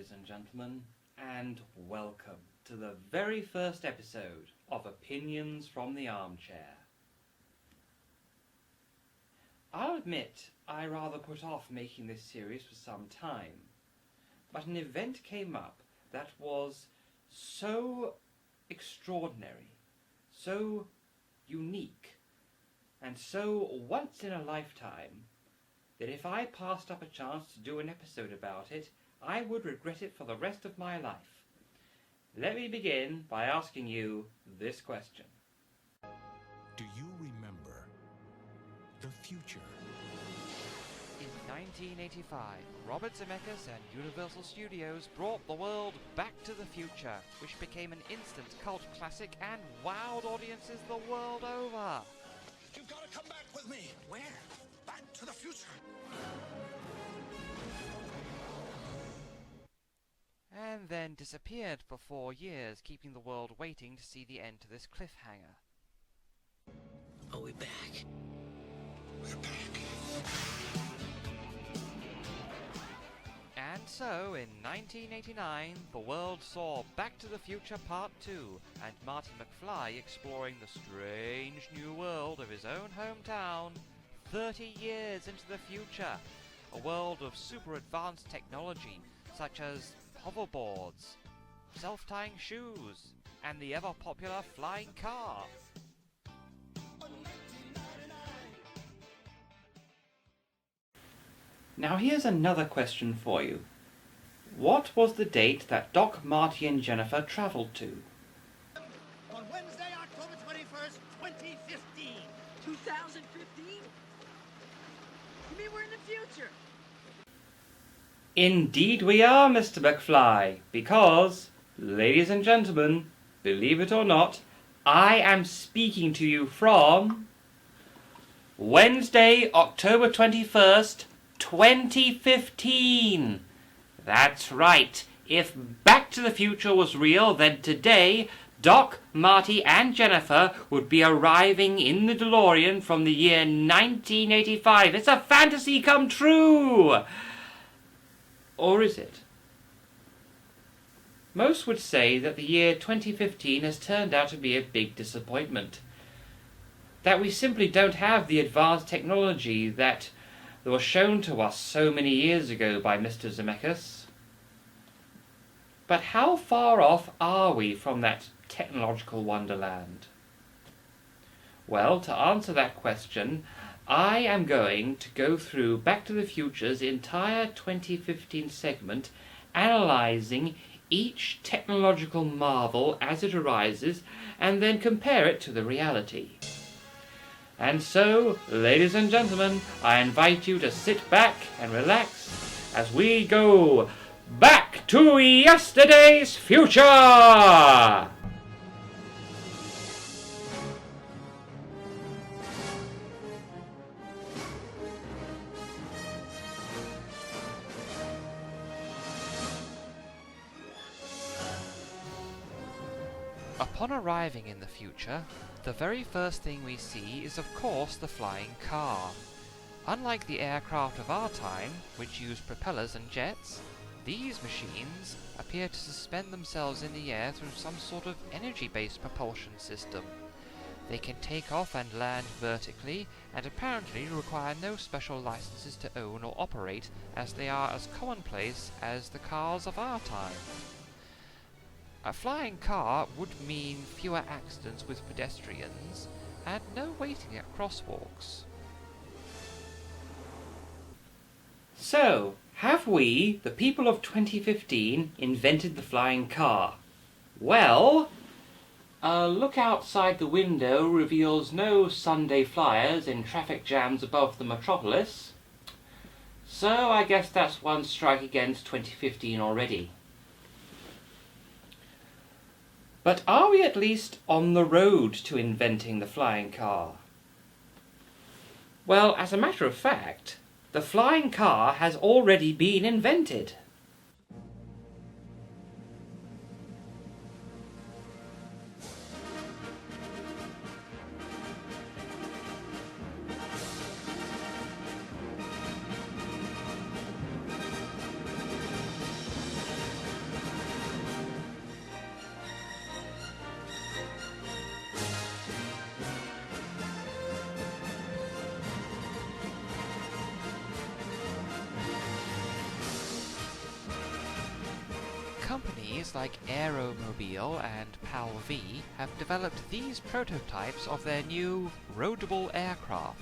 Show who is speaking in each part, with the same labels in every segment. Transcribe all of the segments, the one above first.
Speaker 1: ladies and gentlemen, and welcome to the very first episode of Opinions from the Armchair. I'll admit I rather put off making this series for some time, but an event came up that was so extraordinary, so unique, and so once in a lifetime that if I passed up a chance to do an episode about it, I would regret it for the rest of my life. Let me begin by asking you this question.
Speaker 2: Do you remember the future?
Speaker 3: In 1985, Robert Zemeckis and Universal Studios brought the world Back to the Future, which became an instant cult classic and wowed audiences the world over.
Speaker 2: You've got to come back with me. Where? Back to the future.
Speaker 3: And then disappeared for 4 years, keeping the world waiting to see the end to this cliffhanger.
Speaker 4: Are we back?
Speaker 2: We're back.
Speaker 3: And so, in 1989, the world saw Back to the Future Part 2, and Marty McFly exploring the strange new world of his own hometown, 30 years into the future. A world of super advanced technology, such as hoverboards, self-tying shoes, and the ever-popular flying car.
Speaker 1: Now here's another question for you. What was the date that Doc, Marty and Jennifer travelled to?
Speaker 5: On Wednesday, October 21st, 2015. 2015? You mean we're in the future?
Speaker 1: Indeed we are, Mr. McFly, because, ladies and gentlemen, believe it or not, I am speaking to you from Wednesday, October 21st, 2015. That's right. If Back to the Future was real, then today, Doc, Marty and Jennifer would be arriving in the DeLorean from the year 1985. It's a fantasy come true! Or is it? Most would say that the year 2015 has turned out to be a big disappointment. That we simply don't have the advanced technology that was shown to us so many years ago by Mr. Zemeckis. But how far off are we from that technological wonderland? Well, to answer that question, I am going to go through Back to the Future's entire 2015 segment, analysing each technological marvel as it arises, and then compare it to the reality. And so, ladies and gentlemen, I invite you to sit back and relax as we go back to yesterday's future!
Speaker 3: Upon arriving in the future, the very first thing we see is of course the flying car. Unlike the aircraft of our time, which use propellers and jets, these machines appear to suspend themselves in the air through some sort of energy-based propulsion system. They can take off and land vertically, and apparently require no special licenses to own or operate, as they are as commonplace as the cars of our time. A flying car would mean fewer accidents with pedestrians, and no waiting at crosswalks.
Speaker 1: So, have we, the people of 2015, invented the flying car? Well, a look outside the window reveals no Sunday flyers in traffic jams above the metropolis. So I guess that's one strike against 2015 already. But are we at least on the road to inventing the flying car? Well, as a matter of fact, the flying car has already been invented.
Speaker 3: companies like Aeromobile and PAL-V have developed these prototypes of their new roadable aircraft.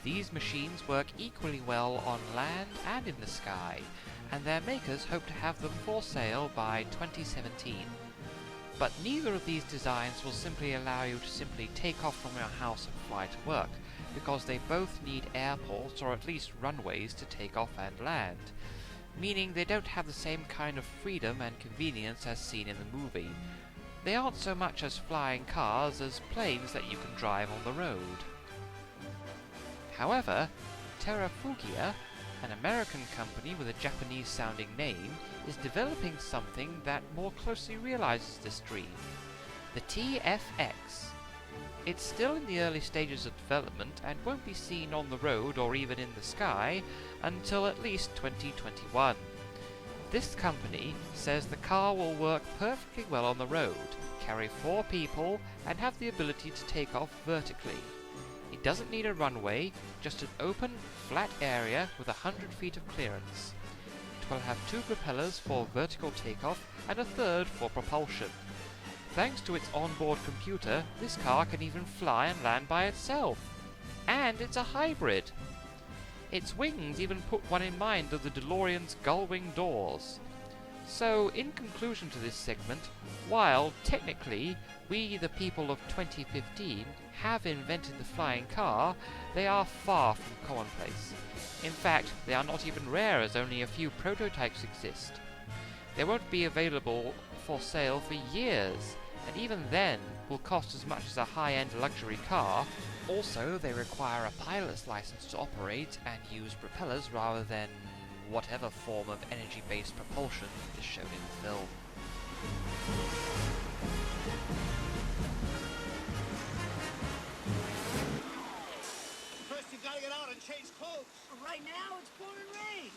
Speaker 3: These machines work equally well on land and in the sky, and their makers hope to have them for sale by 2017. But neither of these designs will simply allow you to simply take off from your house and fly to work, because they both need airports or at least runways to take off and land, meaning they don't have the same kind of freedom and convenience as seen in the movie. They aren't so much as flying cars as planes that you can drive on the road. However, Terrafugia, an American company with a Japanese-sounding name, is developing something that more closely realizes this dream, the TFX. It's still in the early stages of development and won't be seen on the road or even in the sky until at least 2021. This company says the car will work perfectly well on the road, carry 4 people, and have the ability to take off vertically. It doesn't need a runway, just an open, flat area with 100 feet of clearance. It will have 2 propellers for vertical takeoff and a third for propulsion. Thanks to its onboard computer, this car can even fly and land by itself. And it's a hybrid. Its wings even put one in mind of the DeLorean's gull-wing doors. So, in conclusion to this segment, while technically we, the people of 2015, have invented the flying car, they are far from commonplace. In fact, they are not even rare, as only a few prototypes exist. They won't be available for sale for years, and even then will cost as much as a high-end luxury car. Also, they require a pilot's license to operate and use propellers rather than whatever form of energy-based propulsion is shown in the film.
Speaker 2: First, you gotta get out and change clothes.
Speaker 5: Right now, it's pouring rain.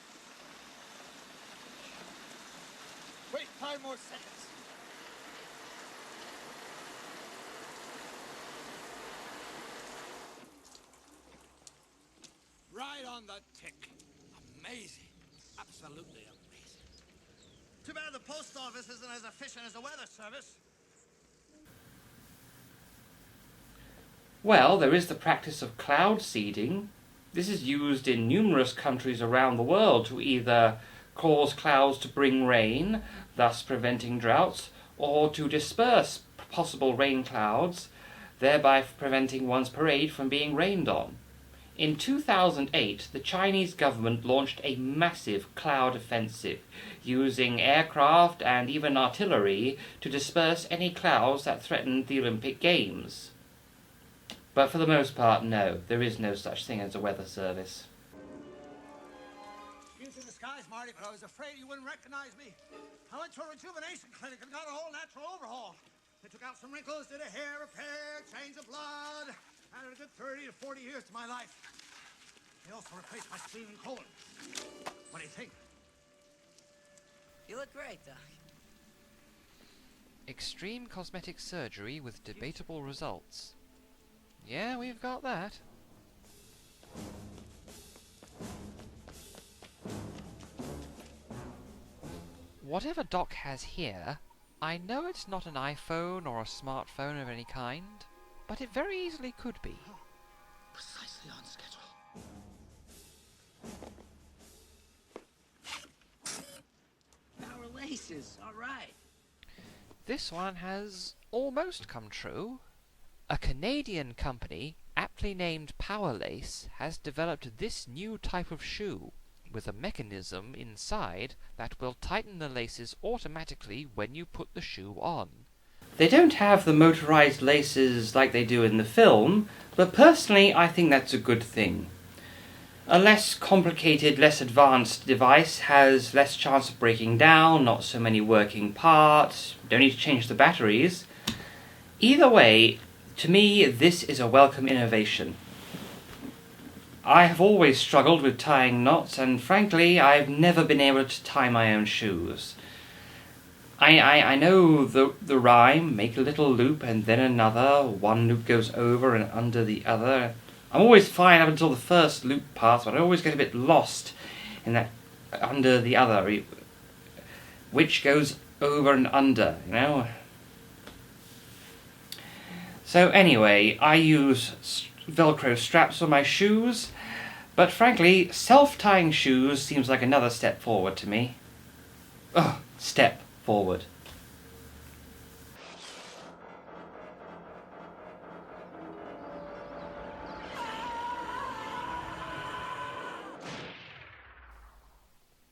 Speaker 2: Wait 5 more seconds. Right on the tick. Amazing. Absolutely amazing. Too bad the post office isn't as efficient as the weather service.
Speaker 1: Well, there is the practice of cloud seeding. This is used in numerous countries around the world to either cause clouds to bring rain, thus preventing droughts, or to disperse possible rain clouds, thereby preventing one's parade from being rained on. In 2008, the Chinese government launched a massive cloud offensive, using aircraft and even artillery to disperse any clouds that threatened the Olympic Games. But for the most part, no, there is no such thing as a weather service.
Speaker 2: You to the skies, Marty, but I was afraid you wouldn't recognize me. I went to a rejuvenation clinic and got a whole natural overhaul. They took out some wrinkles, did a hair repair, change of blood, added a good 30 to 40 years to my life. They also replaced my spleen and colon. What do you think?
Speaker 5: You look great, Doc.
Speaker 3: Extreme cosmetic surgery with debatable results. Yeah, we've got that. Whatever Doc has here, I know it's not an iPhone or a smartphone of any kind, but it very easily could be.
Speaker 2: Precisely on schedule.
Speaker 5: Our laces, all right.
Speaker 3: This one has almost come true. A Canadian company, aptly named Power Lace, has developed this new type of shoe, with a mechanism inside that will tighten the laces automatically when you put the shoe on.
Speaker 1: They don't have the motorized laces like they do in the film, but personally I think that's a good thing. A less complicated, less advanced device has less chance of breaking down, not so many working parts, don't need to change the batteries. Either way, to me, this is a welcome innovation. I have always struggled with tying knots, and frankly, I've never been able to tie my own shoes. I know the rhyme, make a little loop and then another, one loop goes over and under the other. I'm always fine up until the first loop part, but I always get a bit lost in that under the other, which goes over and under, you know. So anyway, I use Velcro straps on my shoes, but frankly, self-tying shoes seems like another step forward to me. Oh, step forward.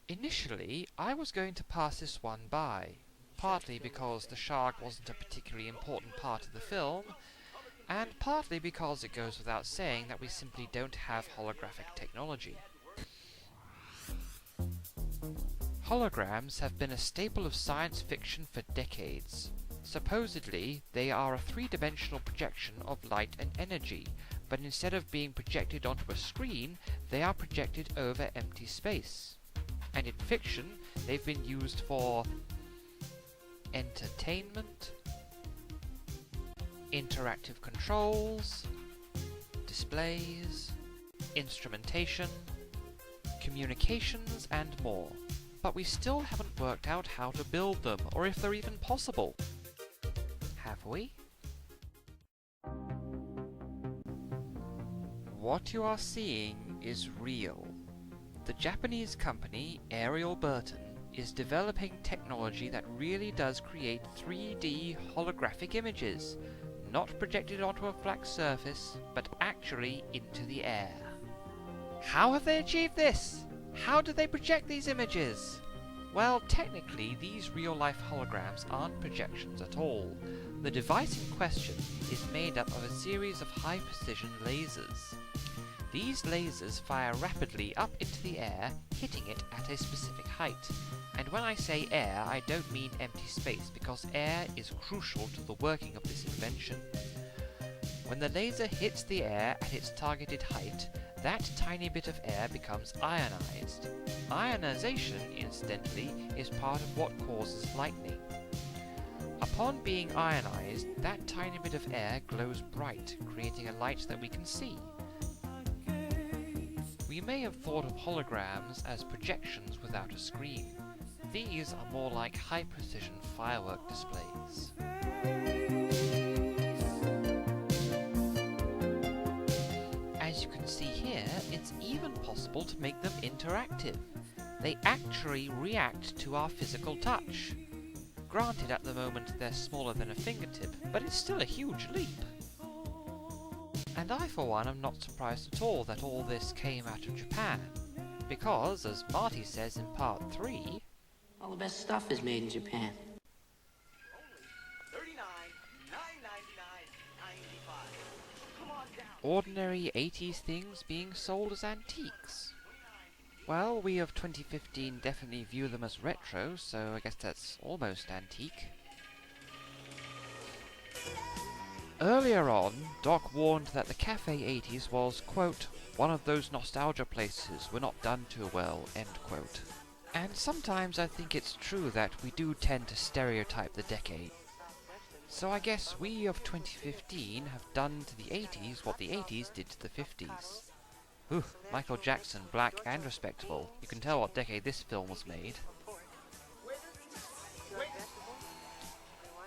Speaker 3: Initially, I was going to pass this one by, partly because the shark wasn't a particularly important part of the film, and partly because it goes without saying that we simply don't have holographic technology. Holograms have been a staple of science fiction for decades. Supposedly, they are a three-dimensional projection of light and energy, but instead of being projected onto a screen, they are projected over empty space. And in fiction, they've been used for entertainment, interactive controls, displays, instrumentation, communications, and more. But we still haven't worked out how to build them, or if they're even possible. Have we? What you are seeing is real. The Japanese company Ariel Burton is developing technology that really does create 3D holographic images, not projected onto a flat surface, but actually into the air. How have they achieved this? How do they project these images? Well, technically, these real-life holograms aren't projections at all. The device in question is made up of a series of high-precision lasers. These lasers fire rapidly up into the air, hitting it at a specific height. And when I say air, I don't mean empty space, because air is crucial to the working of this invention. When the laser hits the air at its targeted height, that tiny bit of air becomes ionized. Ionization, incidentally, is part of what causes lightning. Upon being ionized, that tiny bit of air glows bright, creating a light that we can see. We may have thought of holograms as projections without a screen. These are more like high-precision firework displays. As you can see here, it's even possible to make them interactive. They actually react to our physical touch. Granted, at the moment they're smaller than a fingertip, but it's still a huge leap. And I, for one, am not surprised at all that all this came out of Japan. Because, as Marty says in part 3,
Speaker 5: All the best stuff is made in Japan.
Speaker 3: ordinary 80s things being sold as antiques. Well, we of 2015 definitely view them as retro, so I guess that's almost antique. Earlier on, Doc warned that the Cafe 80s was, quote, one of those nostalgia places we're not done too well, end quote. And sometimes I think it's true that we do tend to stereotype the decade. So I guess we of 2015 have done to the 80s what the 80s did to the 50s. Ooh, Michael Jackson, black and respectable. You can tell what decade this film was made.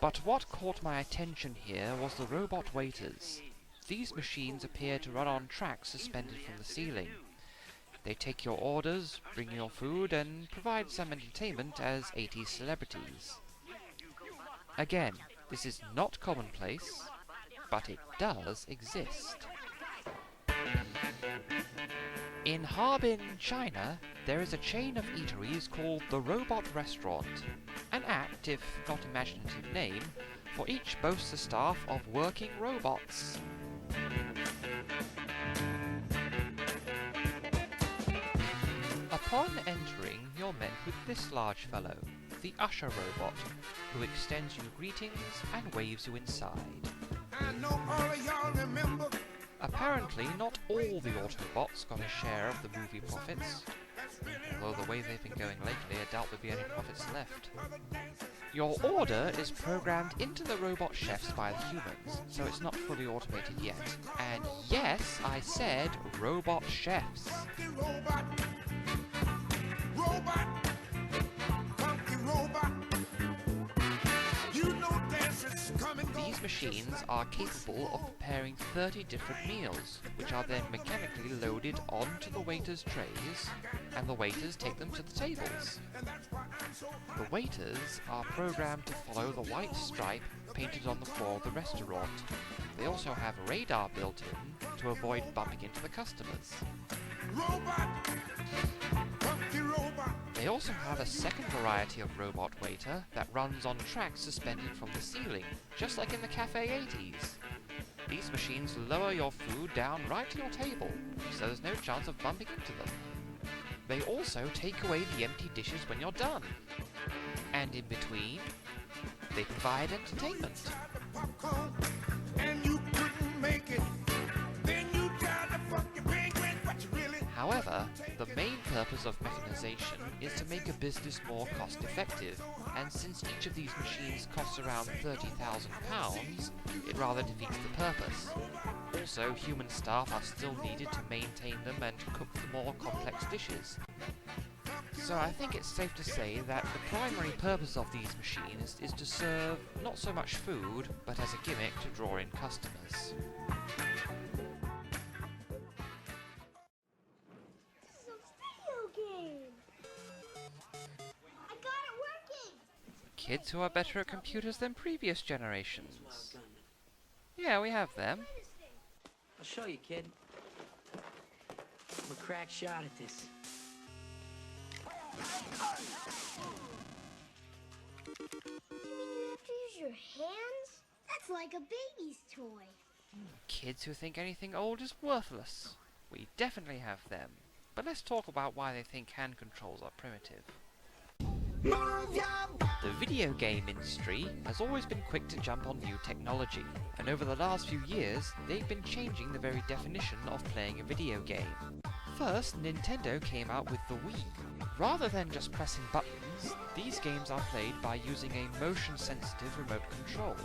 Speaker 3: But what caught my attention here was the robot waiters. These machines appear to run on tracks suspended from the ceiling. They take your orders, bring your food, and provide some entertainment as 80s celebrities. Again, this is not commonplace, but it does exist. In Harbin, China, there is a chain of eateries called the Robot Restaurant, an apt, if not imaginative name, for each boasts a staff of working robots. Upon entering, you're met with this large fellow, the usher robot, who extends you greetings and waves you inside.
Speaker 2: I know all of y'all remember.
Speaker 3: Apparently, not all the Autobots got a share of the movie profits. Although the way they've been going lately, I doubt there'll be any profits left. Your order is programmed into the robot chefs by the humans, so it's not fully automated yet. And yes, I said robot chefs.
Speaker 2: Robot. Robot. Funky robot.
Speaker 3: machines are capable of preparing 30 different meals, which are then mechanically loaded onto the waiters' trays, and the waiters take them to the tables. The waiters are programmed to follow the white stripe painted on the floor of the restaurant. They also have a radar built in to avoid bumping into the customers. They also have a second variety of robot waiter that runs on tracks suspended from the ceiling, just like in the Cafe 80s. These machines lower your food down right to your table, so there's no chance of bumping into them. They also take away the empty dishes when you're done. And in between, they provide entertainment. However, the main purpose of mechanization is to make a business more cost-effective, and since each of these machines costs around £30,000, it rather defeats the purpose. Also, human staff are still needed to maintain them and cook the more complex dishes. So I think it's safe to say that the primary purpose of these machines is to serve not so much food, but as a gimmick to draw in customers. Kids who are better at computers than previous generations. Yeah, we have them.
Speaker 5: I'll show you, kid. I'm a crack shot at this.
Speaker 6: You mean you have to use your hands? That's like a baby's toy.
Speaker 3: Kids who think anything old is worthless. We definitely have them. But let's talk about why they think hand controls are primitive. The video game industry has always been quick to jump on new technology, and over the last few years, they've been changing the very definition of playing a video game. First, Nintendo came out with the Wii. Rather than just pressing buttons, these games are played by using a motion-sensitive remote control.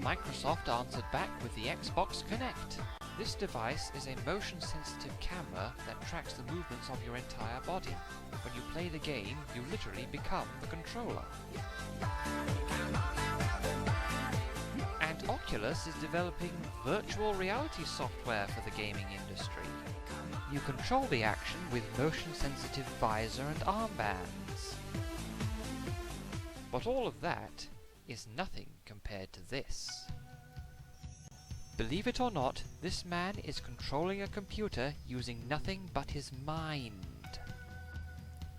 Speaker 3: Microsoft answered back with the Xbox Kinect. This device is a motion-sensitive camera that tracks the movements of your entire body. When you play the game, you literally become the controller. And Oculus is developing virtual reality software for the gaming industry. You control the action with motion-sensitive visor and armbands. But all of that is nothing compared to this. Believe it or not, this man is controlling a computer using nothing but his mind.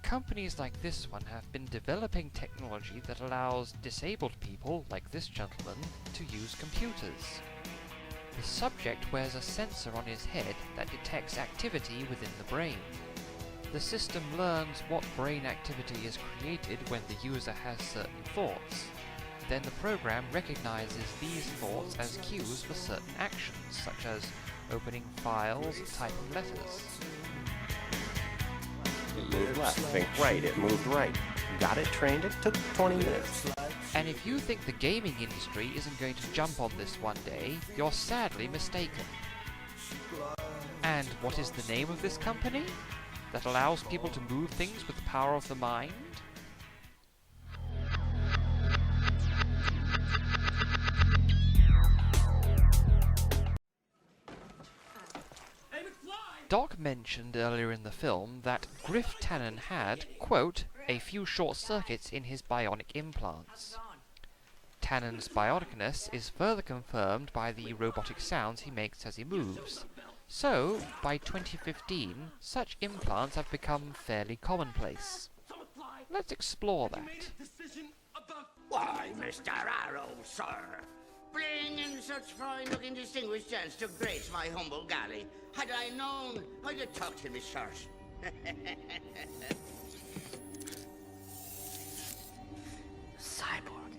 Speaker 3: Companies like this one have been developing technology that allows disabled people, like this gentleman, to use computers. The subject wears a sensor on his head that detects activity within the brain. The system learns what brain activity is created when the user has certain thoughts. Then the program recognizes these thoughts as cues for certain actions, such as opening files, typing letters.
Speaker 7: It moved left. Think right. It moved right. Got it trained. It took 20 minutes.
Speaker 3: And if you think the gaming industry isn't going to jump on this one day, you're sadly mistaken. And what is the name of this company that allows people to move things with the power of the mind? Doc mentioned earlier in the film that Griff Tannen had, quote, a few short circuits in his bionic implants. Tannen's bionicness is further confirmed by the robotic sounds he makes as he moves. So, by 2015, such implants have become fairly commonplace. Let's explore that.
Speaker 8: Why, Mr. Arrow, sir, bring in such fine-looking distinguished gents to grace my humble galley. Had I known, I'd have tucked in my shirt.
Speaker 5: Cyborg.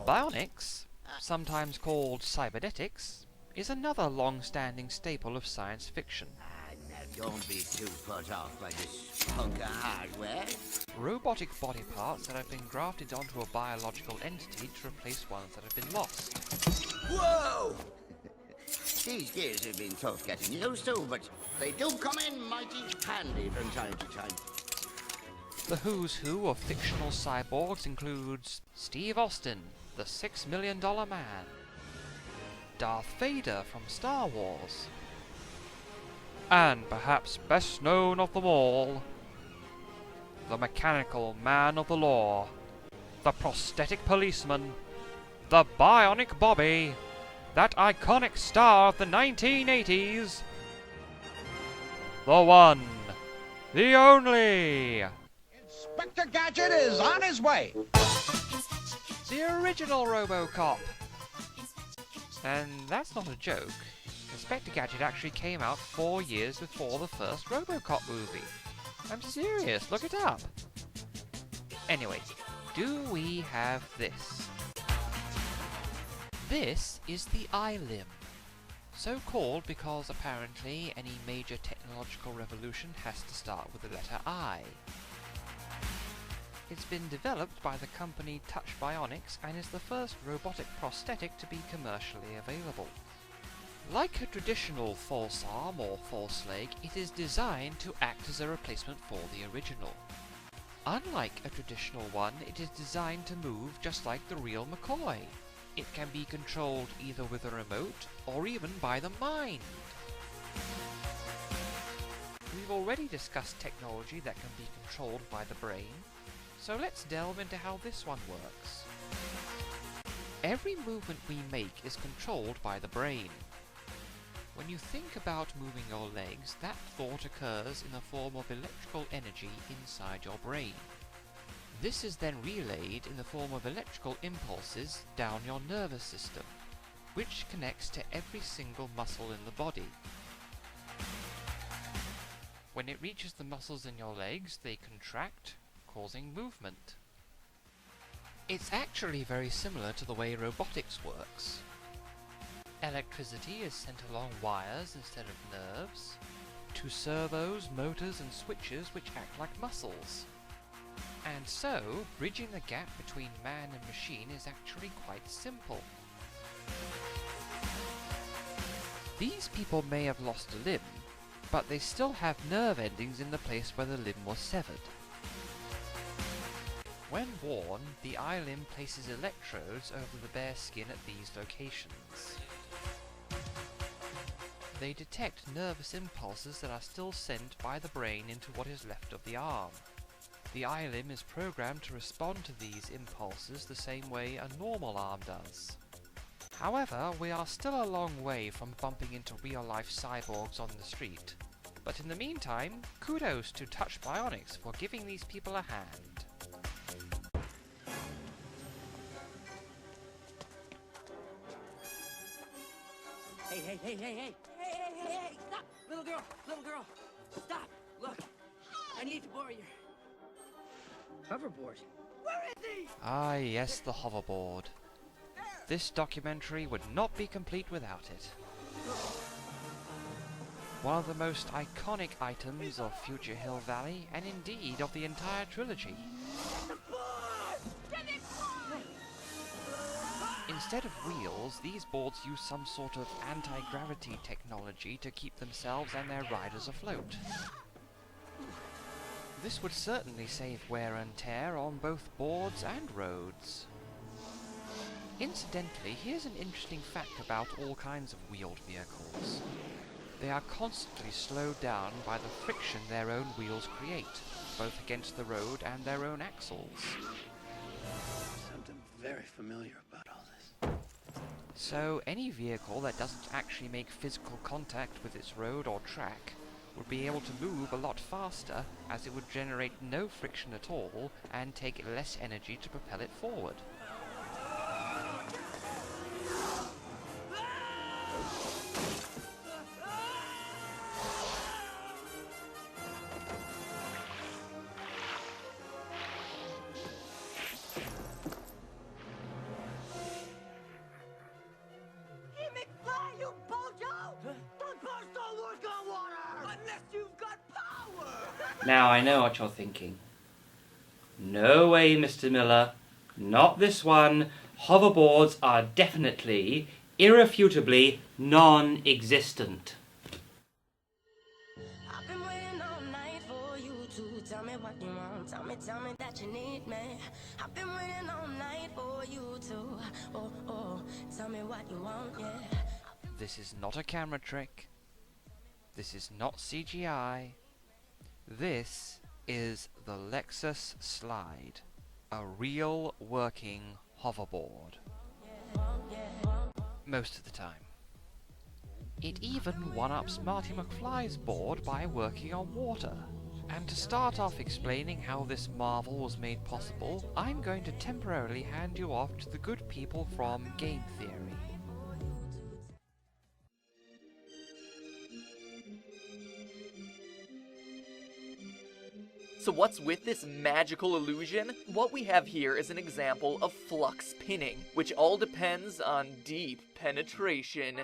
Speaker 3: Bionics, sometimes called cybernetics, is another long-standing staple of science fiction.
Speaker 8: Now don't be too put off by this hunk of hardware.
Speaker 3: Robotic body parts that have been grafted onto a biological entity to replace ones that have been lost.
Speaker 8: Whoa! These gears have been tough getting used to, but they do come in mighty handy from time to time.
Speaker 3: The who's who of fictional cyborgs includes Steve Austin, the $6 Million Man, Darth Vader from Star Wars, and perhaps best known of them all, the mechanical man of the law, the prosthetic policeman, the bionic Bobby, that iconic star of the 1980s, the one, the only,
Speaker 2: Inspector Gadget is on his way.
Speaker 3: the original RoboCop. And that's not a joke. Inspector Gadget actually came out 4 years before the first RoboCop movie. I'm serious, look it up. Anyway, do we have this? This is the eye limb. So called because apparently any major technological revolution has to start with the letter I. It's been developed by the company Touch Bionics and is the first robotic prosthetic to be commercially available. Like a traditional false arm or false leg, it is designed to act as a replacement for the original. Unlike a traditional one, it is designed to move just like the real McCoy. It can be controlled either with a remote or even by the mind. We've already discussed technology that can be controlled by the brain, so let's delve into how this one works. Every movement we make is controlled by the brain. When you think about moving your legs, that thought occurs in the form of electrical energy inside your brain. This is then relayed in the form of electrical impulses down your nervous system, which connects to every single muscle in the body. When it reaches the muscles in your legs, they contract, causing movement. It's actually very similar to the way robotics works. Electricity is sent along wires instead of nerves, to servos, motors and switches which act like muscles. And so, bridging the gap between man and machine is actually quite simple. These people may have lost a limb, but they still have nerve endings in the place where the limb was severed. When worn, the eye limb places electrodes over the bare skin at these locations. They detect nervous impulses that are still sent by the brain into what is left of the arm. The eye limb is programmed to respond to these impulses the same way a normal arm does. However, we are still a long way from bumping into real-life cyborgs on the street. But in the meantime, kudos to Touch Bionics for giving these people a hand.
Speaker 5: Hey, hey, hey, hey, hey! Hey, hey, hey, hey! Stop! Little girl! Stop! Look! I need to borrow your hoverboard. Where is he?
Speaker 3: Ah yes, the hoverboard. This documentary would not be complete without it. One of the most iconic items of Future Hill Valley, and indeed of the entire trilogy. Instead of wheels, these boards use some sort of anti-gravity technology to keep themselves and their riders afloat. This would certainly save wear and tear on both boards and roads. Incidentally, here's an interesting fact about all kinds of wheeled vehicles. They are constantly slowed down by the friction their own wheels create, both against the road and their own axles.
Speaker 4: Something very familiar about all this.
Speaker 3: So any vehicle that doesn't actually make physical contact with its road or track would be able to move a lot faster, as it would generate no friction at all and take less energy to propel it forward.
Speaker 1: Now I know what you're thinking. No way, Mr. Miller. Not this one. Hoverboards are definitely, irrefutably, non-existent.
Speaker 6: I've been waiting all night for you
Speaker 9: to. Tell me what you want. Tell me that you need me. I've been waiting all night for you to. Oh, tell me what you want, yeah.
Speaker 3: This is not a camera trick. This is not CGI. This is the Lexus Slide, a real working hoverboard. Most of the time. It even one-ups Marty McFly's board by working on water. And to start off explaining how this marvel was made possible, I'm going to temporarily hand you off to the good people from Game Theory.
Speaker 10: So what's with this magical illusion? What we have here is an example of flux pinning, which all depends on deep penetration.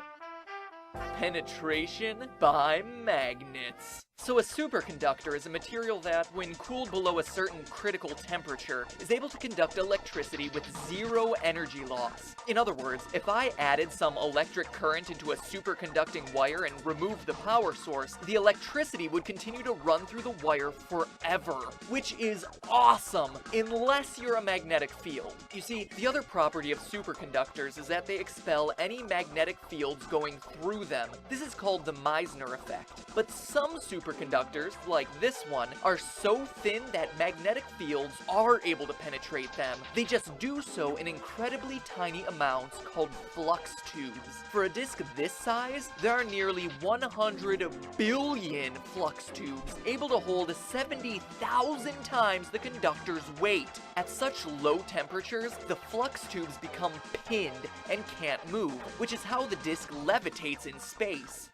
Speaker 10: Penetration by magnets. So a superconductor is a material that, when cooled below a certain critical temperature, is able to conduct electricity with zero energy loss. In other words, if I added some electric current into a superconducting wire and removed the power source, the electricity would continue to run through the wire forever, which is awesome, unless you're a magnetic field. You see, the other property of superconductors is that they expel any magnetic fields going through them. This is called the Meissner effect. But some superconductors, like this one, are so thin that magnetic fields are able to penetrate them. They just do so in incredibly tiny amounts called flux tubes. For a disc this size, there are nearly 100 billion flux tubes, able to hold 70,000 times the conductor's weight. At such low temperatures, the flux tubes become pinned and can't move, which is how the disc levitates in space.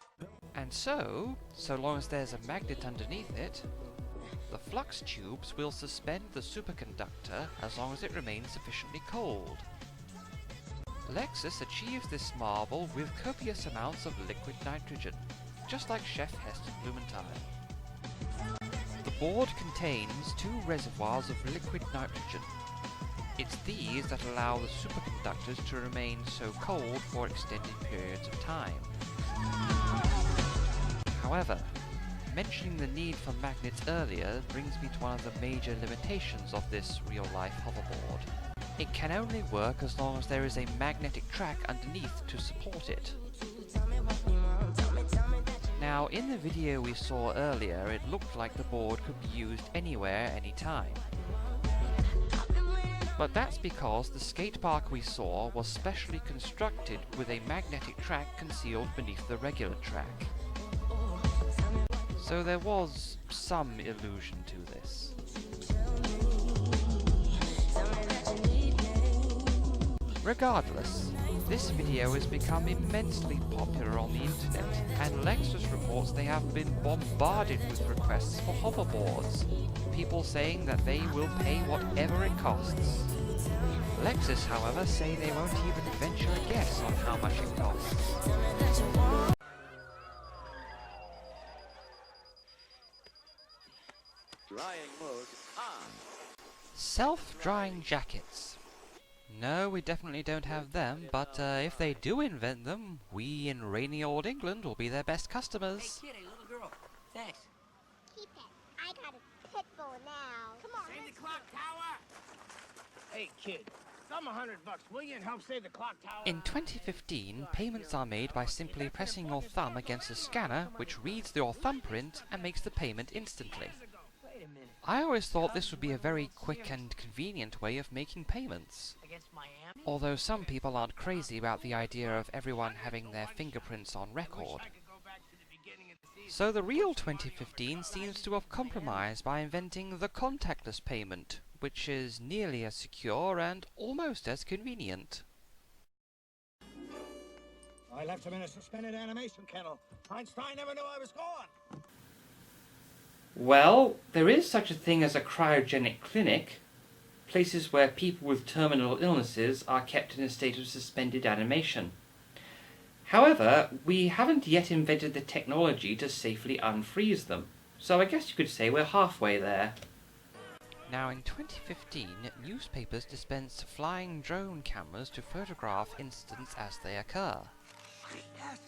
Speaker 3: And so long as there's a magnet underneath it, the flux tubes will suspend the superconductor as long as it remains sufficiently cold. Lexus achieves this marvel with copious amounts of liquid nitrogen, just like Chef Heston Blumenthal. The board contains 2 reservoirs of liquid nitrogen. It's these that allow the superconductors to remain so cold for extended periods of time. However, mentioning the need for magnets earlier brings me to one of the major limitations of this real-life hoverboard. It can only work as long as there is a magnetic track underneath to support it. Now, in the video we saw earlier, it looked like the board could be used anywhere, anytime. But that's because the skate park we saw was specially constructed with a magnetic track concealed beneath the regular track. So there was some illusion to this. Regardless, this video has become immensely popular on the internet, and Lexus reports they have been bombarded with requests for hoverboards, people saying that they will pay whatever it costs. Lexus, however, say they won't even venture a guess on how much it costs.
Speaker 4: Drying mode on.
Speaker 3: Self-drying jackets. No, we definitely don't have them, but if they do invent them, we in rainy old England will be their best customers.
Speaker 5: Hey, kid, hey, little girl. Thanks.
Speaker 6: Keep it. I got a pit bull now. Come on.
Speaker 2: Save the clock tower! Hey, kid. Thumb $100, will you, and help save the clock tower?
Speaker 3: In 2015, payments are made by simply pressing your thumb against a scanner, which reads your thumbprint and makes the payment instantly. I always thought this would be a very quick and convenient way of making payments. Although some people aren't crazy about the idea of everyone having their fingerprints on record. So the real 2015 seems to have compromised by inventing the contactless payment, which is nearly as secure and almost as convenient.
Speaker 2: I left him in a suspended animation kennel. Einstein never knew I was gone.
Speaker 1: Well, there is such a thing as a cryogenic clinic, places where people with terminal illnesses are kept in a state of suspended animation. However, we haven't yet invented the technology to safely unfreeze them, so I guess you could say we're halfway there.
Speaker 3: Now in 2015, newspapers dispensed flying drone cameras to photograph incidents as they occur.
Speaker 2: Yes.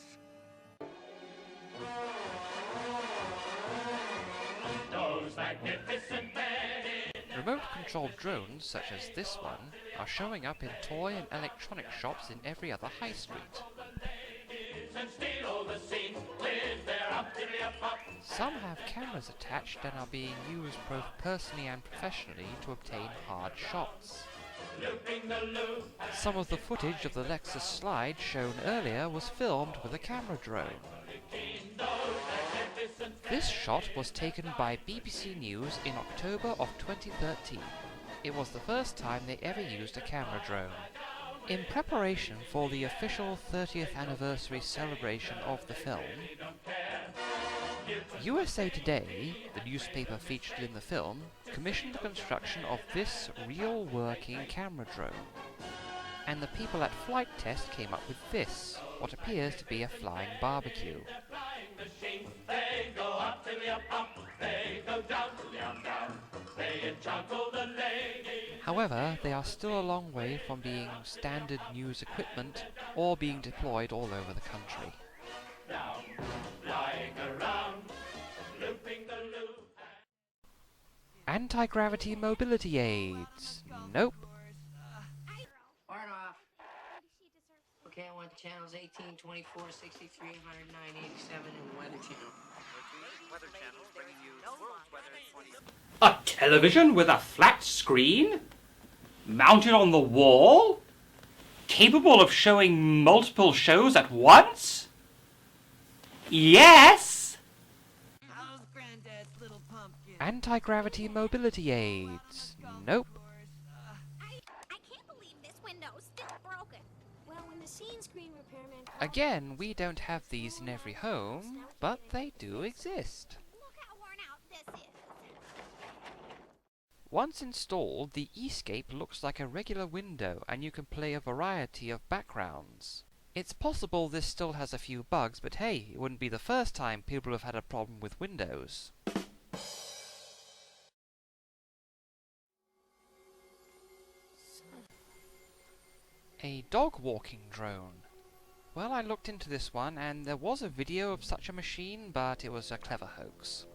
Speaker 11: Those that
Speaker 3: Remote-controlled drones, such as this one, are showing up in toy and electronic shops in every other high street. Some have cameras attached and are being used both personally and professionally to obtain hard shots. Some of the footage of the Lexus slide shown earlier was filmed with a camera drone. This shot was taken by BBC News in October of 2013. It was the first time they ever used a camera drone. In preparation for the official 30th anniversary celebration of the film, USA Today, the newspaper featured in the film, commissioned the construction of this real working camera drone. And the people at Flight Test came up with this, what appears to be a flying barbecue. However, they are still a long way from being standard news equipment or being deployed all over the country. Anti-gravity mobility aids. Nope.
Speaker 5: Part off. Okay, I want channels 18, 24, 63, 109, 87, and Weather Channel.
Speaker 10: Weather Channel bringing you world's weather 20.
Speaker 1: A television with a flat screen? Mounted on the wall? Capable of showing multiple shows at once? Yes!
Speaker 5: How's Granddad's little pumpkin?
Speaker 3: Anti-gravity mobility aids. Nope.
Speaker 6: I can't believe this window's still broken. Well, when the scene screen repairman...
Speaker 3: Again, we don't have these in every home, but they do exist.
Speaker 6: Look how worn out this is.
Speaker 3: Once installed, the eScape looks like a regular window and you can play a variety of backgrounds. It's possible this still has a few bugs, but hey, it wouldn't be the first time people have had a problem with Windows. A dog walking drone. Well, I looked into this one and there was a video of such a machine, but it was a clever hoax.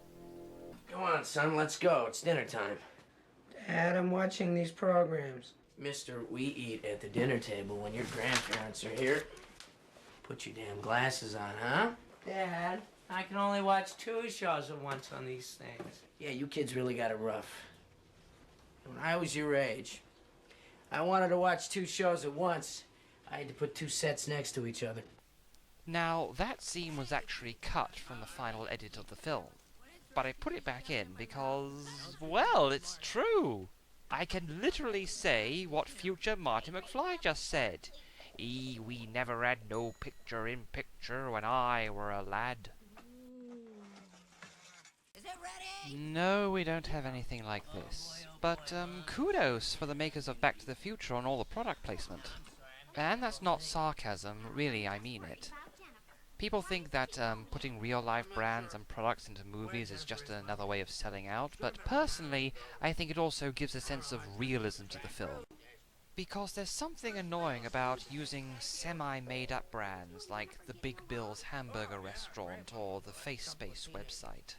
Speaker 5: Come on, son, let's go. It's dinner time. Dad, I'm watching these programs. Mister, we eat at the dinner table when your grandparents are here. Put your damn glasses on, huh? Dad, I can only watch 2 shows at once on these things. Yeah, you kids really got it rough. When I was your age, I wanted to watch 2 shows at once. I had to put 2 sets next to each other.
Speaker 3: Now, that scene was actually cut from the final edit of the film. But I put it back in because, well, it's true. I can literally say what future Marty McFly just said. We never had no picture-in-picture when I were a lad.
Speaker 5: Is it ready?
Speaker 3: No, we don't have anything like this. But, kudos for the makers of Back to the Future on all the product placement. And that's not sarcasm, really, I mean it. People think that putting real-life brands and products into movies is just another way of selling out, but personally, I think it also gives a sense of realism to the film. Because there's something annoying about using semi-made-up brands like the Big Bill's Hamburger Restaurant or the FaceSpace website.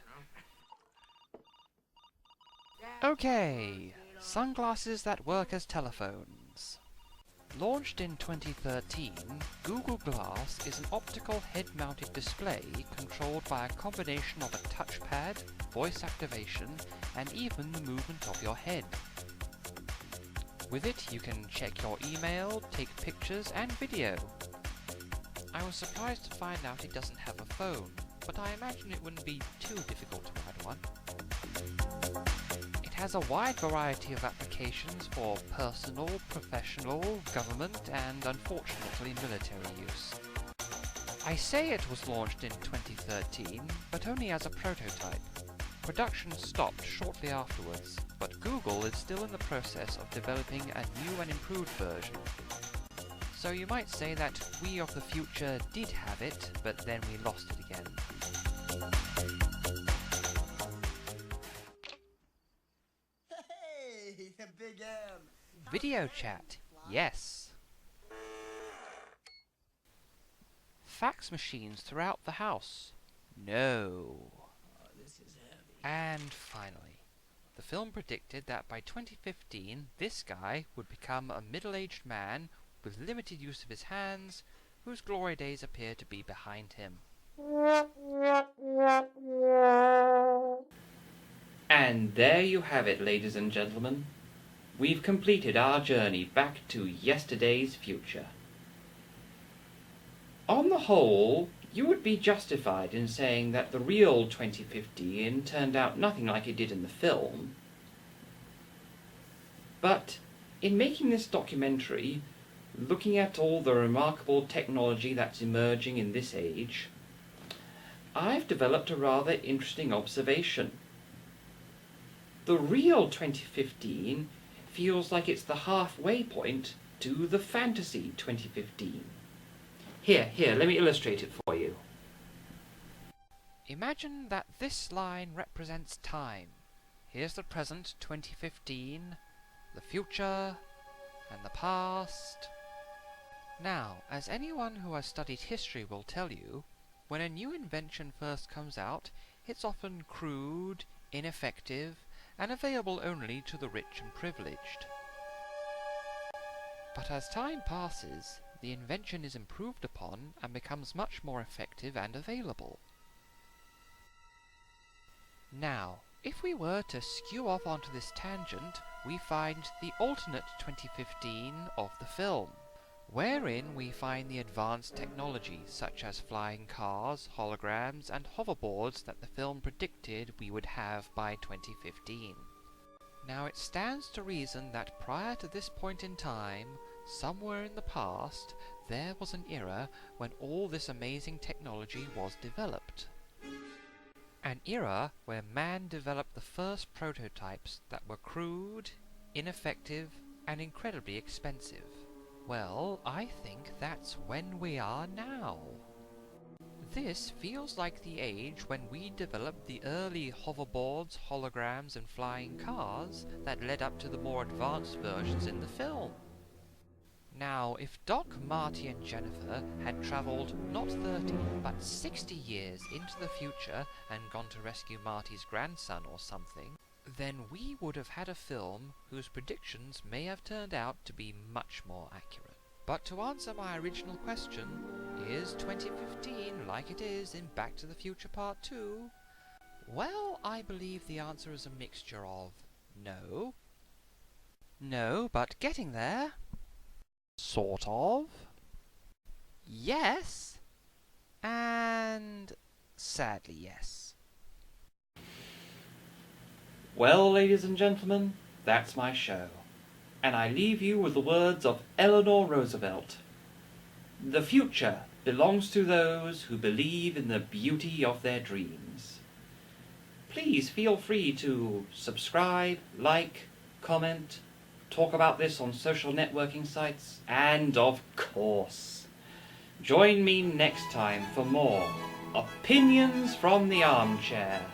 Speaker 3: Okay, sunglasses that work as telephones. Launched in 2013, Google Glass is an optical head-mounted display controlled by a combination of a touchpad, voice activation, and even the movement of your head. With it, you can check your email, take pictures, and video. I was surprised to find out it doesn't have a phone, but I imagine it wouldn't be too difficult to add one. It has a wide variety of applications for personal, professional, government, and unfortunately military use. I say it was launched in 2013, but only as a prototype. Production stopped shortly afterwards, but Google is still in the process of developing a new and improved version. So you might say that we of the future did have it, but then we lost it again.
Speaker 2: Hey, Big M.
Speaker 3: Video chat, yes. Fax machines throughout the house, no.
Speaker 5: Oh, this is heavy.
Speaker 3: And finally, film predicted that by 2015 this guy would become a middle-aged man with limited use of his hands, whose glory days appear to be behind him.
Speaker 1: And there you have it, ladies and gentlemen. We've completed our journey back to yesterday's future. On the whole, you would be justified in saying that the real 2015 turned out nothing like it did in the film. But in making this documentary, looking at all the remarkable technology that's emerging in this age, I've developed a rather interesting observation. The real 2015 feels like it's the halfway point to the fantasy 2015. Here, let me illustrate it for you.
Speaker 3: Imagine that this line represents time. Here's the present, 2015, the future, and the past. Now, as anyone who has studied history will tell you, when a new invention first comes out, it's often crude, ineffective, and available only to the rich and privileged. But as time passes, the invention is improved upon and becomes much more effective and available. Now, if we were to skew off onto this tangent, we find the alternate 2015 of the film, wherein we find the advanced technology such as flying cars, holograms, and hoverboards that the film predicted we would have by 2015. Now it stands to reason that prior to this point in time, somewhere in the past, there was an era when all this amazing technology was developed. An era where man developed the first prototypes that were crude, ineffective, and incredibly expensive. Well, I think that's when we are now. This feels like the age when we developed the early hoverboards, holograms, and flying cars that led up to the more advanced versions in the film. Now, if Doc, Marty, and Jennifer had travelled not 30, but 60 years into the future and gone to rescue Marty's grandson or something, then we would have had a film whose predictions may have turned out to be much more accurate. But to answer my original question, is 2015 like it is in Back to the Future Part 2? Well, I believe the answer is a mixture of no, but getting there, sort of, yes, and sadly yes.
Speaker 1: Well, ladies and gentlemen, that's my show. And I leave you with the words of Eleanor Roosevelt. The future belongs to those who believe in the beauty of their dreams. Please feel free to subscribe, like, comment, talk about this on social networking sites, and of course, join me next time for more Opinions from the Armchair.